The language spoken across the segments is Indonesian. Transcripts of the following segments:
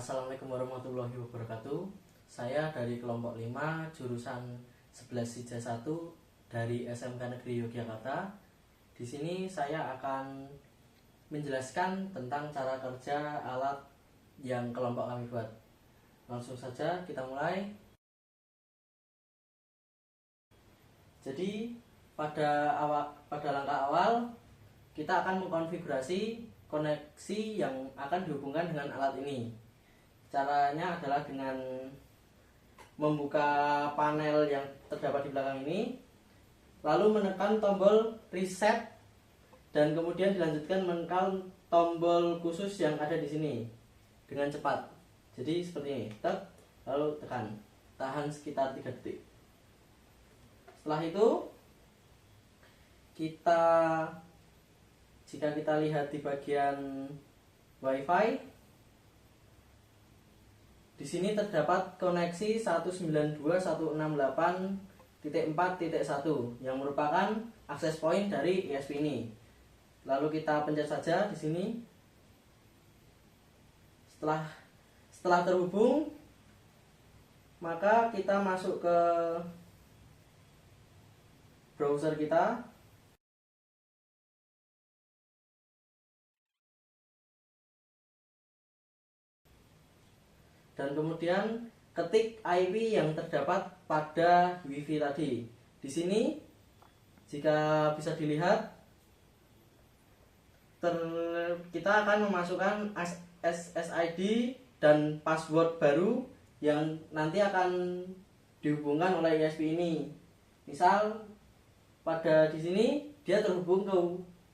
Assalamualaikum warahmatullahi wabarakatuh. Saya dari kelompok 5 jurusan 11 Sija 1 dari SMK Negeri Yogyakarta. Di sini saya akan menjelaskan tentang cara kerja alat yang kelompok kami buat. Langsung saja kita mulai. Jadi pada langkah awal kita akan mengkonfigurasi koneksi yang akan dihubungkan dengan alat ini. Caranya adalah dengan membuka panel yang terdapat di belakang ini, lalu menekan tombol reset dan kemudian dilanjutkan menekan tombol khusus yang ada di sini dengan cepat. Jadi seperti ini, lalu tekan, tahan sekitar 3 detik. Setelah itu jika kita lihat di bagian WiFi, di sini terdapat koneksi 192.168.4.1 yang merupakan akses point dari ISP ini. Lalu kita pencet saja di sini. Setelah terhubung, maka kita masuk ke browser kita. Dan kemudian ketik IP yang terdapat pada WiFi tadi. Di sini jika bisa dilihat, kita akan memasukkan SSID dan password baru yang nanti akan dihubungkan oleh ISP ini. Misal pada di sini dia terhubung ke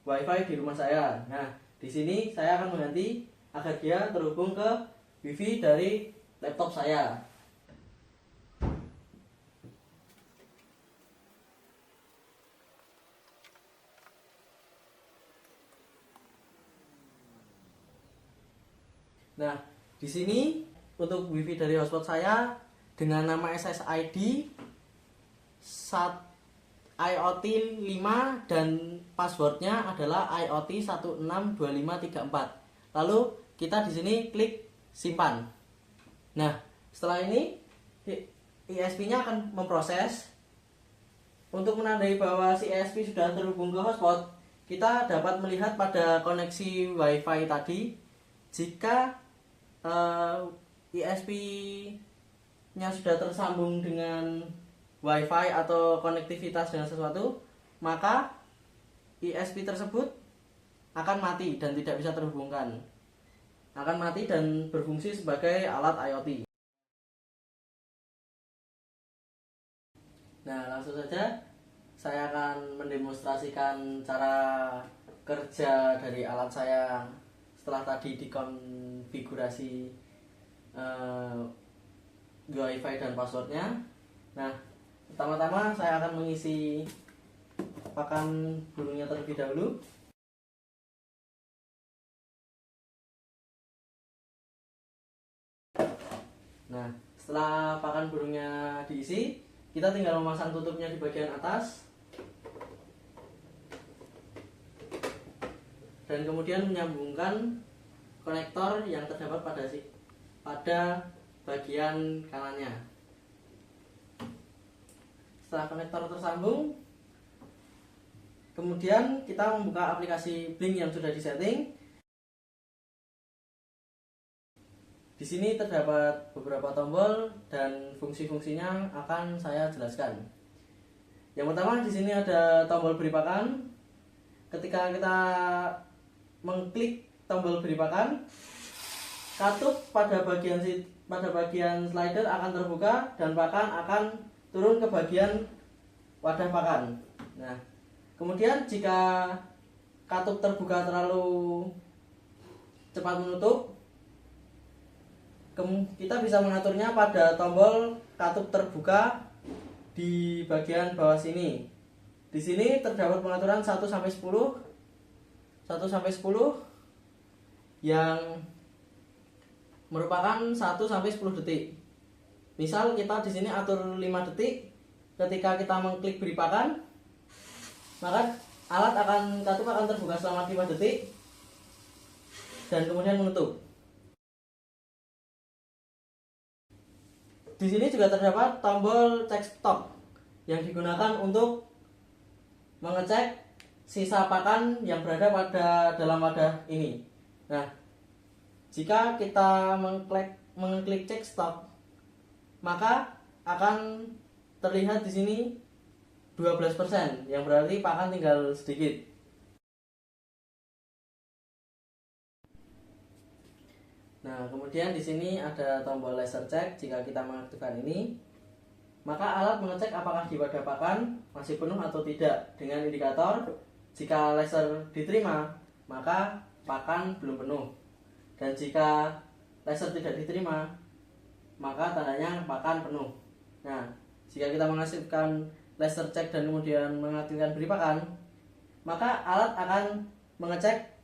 WiFi di rumah saya. Nah, di sini saya akan mengganti agar dia terhubung ke WiFi dari laptop saya. Nah, di sini untuk WiFi dari hotspot saya dengan nama SSID IoT 5 dan passwordnya adalah IoT 162534. Lalu kita di sini klik simpan. Nah, setelah ini ISP-nya akan memproses. Untuk menandai bahwa si ISP sudah terhubung ke hotspot, kita dapat melihat pada koneksi WiFi tadi, jika ISP-nya sudah tersambung dengan WiFi atau konektivitas dengan sesuatu, maka ISP tersebut akan mati dan tidak bisa terhubungkan. Akan mati dan berfungsi sebagai alat IoT. Nah, langsung saja saya akan mendemonstrasikan cara kerja dari alat saya setelah tadi dikonfigurasi WiFi dan passwordnya. Nah, pertama-tama saya akan mengisi pakan burungnya terlebih dahulu. Nah, setelah pakan burungnya diisi, kita tinggal memasang tutupnya di bagian atas dan kemudian menyambungkan konektor yang terdapat pada bagian kanannya. Setelah konektor tersambung, kemudian kita membuka aplikasi Blink yang sudah disetting. Di sini terdapat beberapa tombol dan fungsi-fungsinya akan saya jelaskan. Yang pertama, di sini ada tombol beri pakan. Ketika kita mengklik tombol beri pakan, katup pada bagian slider akan terbuka dan pakan akan turun ke bagian wadah pakan. Nah, kemudian jika katup terbuka terlalu cepat menutup, kita bisa mengaturnya pada tombol katup terbuka di bagian bawah sini. Di sini terdapat pengaturan 1 sampai 10 yang merupakan 1 sampai 10 detik. Misal kita di sini atur 5 detik. Ketika kita mengklik beri pakan, maka katup akan terbuka selama 5 detik dan kemudian menutup. di sini juga terdapat tombol cek stok yang digunakan untuk mengecek sisa pakan yang berada pada dalam wadah ini. Nah, jika kita mengklik cek stok, maka akan terlihat di sini 12%, yang berarti pakan tinggal sedikit. Nah, kemudian di sini ada tombol laser check. Jika kita mengaktifkan ini, maka alat mengecek apakah di wadah pakan masih penuh atau tidak dengan indikator jika laser diterima, maka pakan belum penuh. Dan jika laser tidak diterima, maka tandanya pakan penuh. Nah, jika kita mengaktifkan laser check dan kemudian mengaktifkan beri pakan, maka alat akan mengecek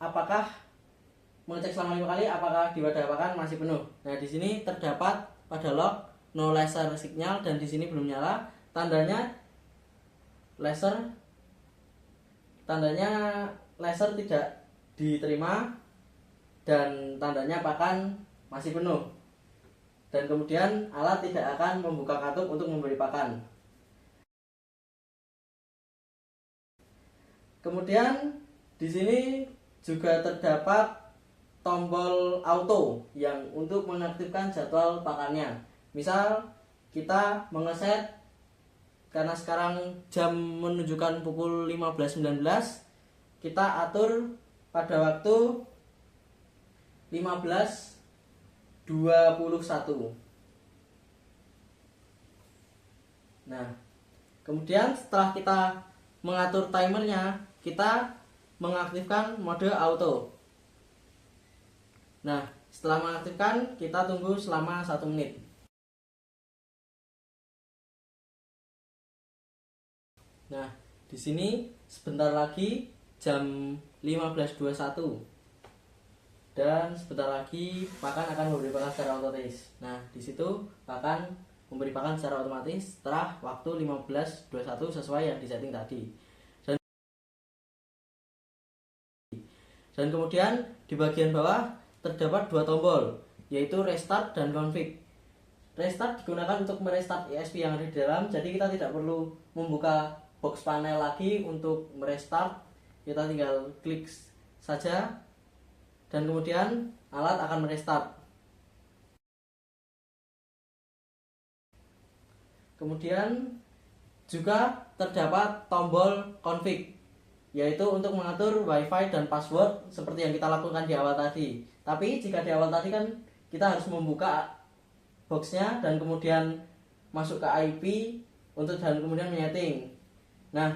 selama 5 kali apakah di wadah pakan masih penuh. Nah, di sini terdapat pada log no laser signal dan di sini belum nyala. Tandanya laser tidak diterima dan tandanya pakan masih penuh. Dan kemudian alat tidak akan membuka katup untuk memberi pakan. Kemudian di sini juga terdapat tombol auto yang untuk mengaktifkan jadwal pakannya. Misal kita mengeset, karena sekarang jam menunjukkan pukul 15.19, kita atur pada waktu 15.21. Nah, kemudian setelah kita mengatur timernya, kita mengaktifkan mode auto. Nah, setelah mengaktifkan, kita tunggu selama 1 menit. Nah, di sini sebentar lagi jam 15.21 dan sebentar lagi pakan akan memberi pakan secara otomatis. Nah, di situ pakan memberi pakan secara otomatis setelah waktu 15.21 sesuai yang disetting tadi. Dan kemudian di bagian bawah terdapat 2 tombol, yaitu restart dan config. Restart digunakan untuk merestart ESP yang ada di dalam, jadi kita tidak perlu membuka box panel lagi untuk merestart. Kita tinggal klik saja dan kemudian alat akan merestart. Kemudian juga terdapat tombol config, yaitu untuk mengatur wifi dan password seperti yang kita lakukan di awal tadi. Tapi jika di awal tadi kan kita harus membuka boxnya dan kemudian masuk ke IP dan kemudian menyeting. Nah,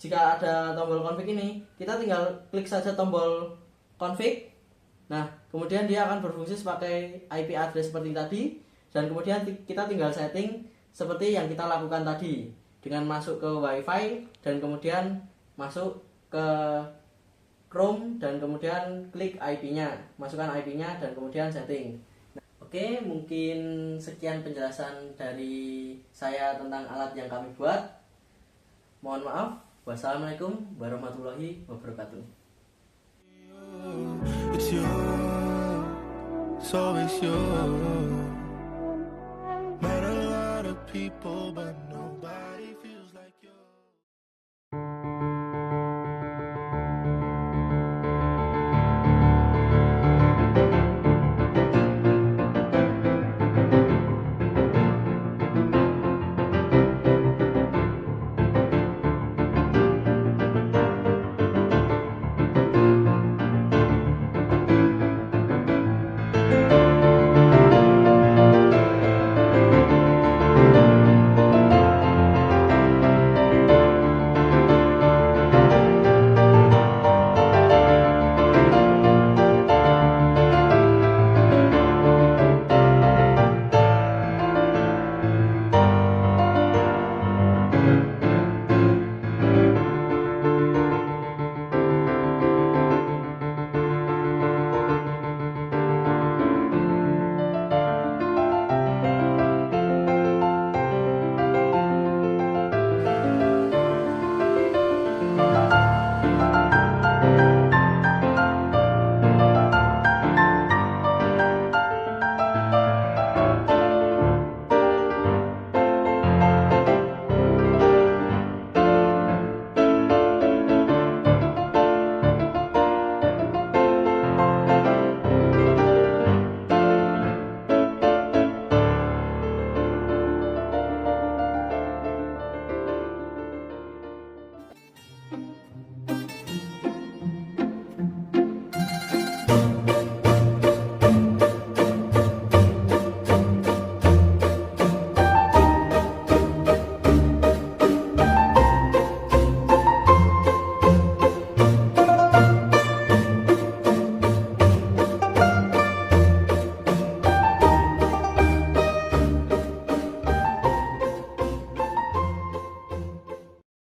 jika ada tombol config ini, kita tinggal klik saja tombol config. Nah, kemudian dia akan berfungsi sebagai IP address seperti tadi, dan kemudian kita tinggal setting seperti yang kita lakukan tadi dengan masuk ke wifi dan kemudian masuk ke Chrome dan kemudian klik IP-nya, masukkan IP-nya dan kemudian setting. Oke, mungkin sekian penjelasan dari saya tentang alat yang kami buat. Mohon maaf. Wassalamualaikum warahmatullahi wabarakatuh. It's you, it's always you. Met a lot of people, but nobody.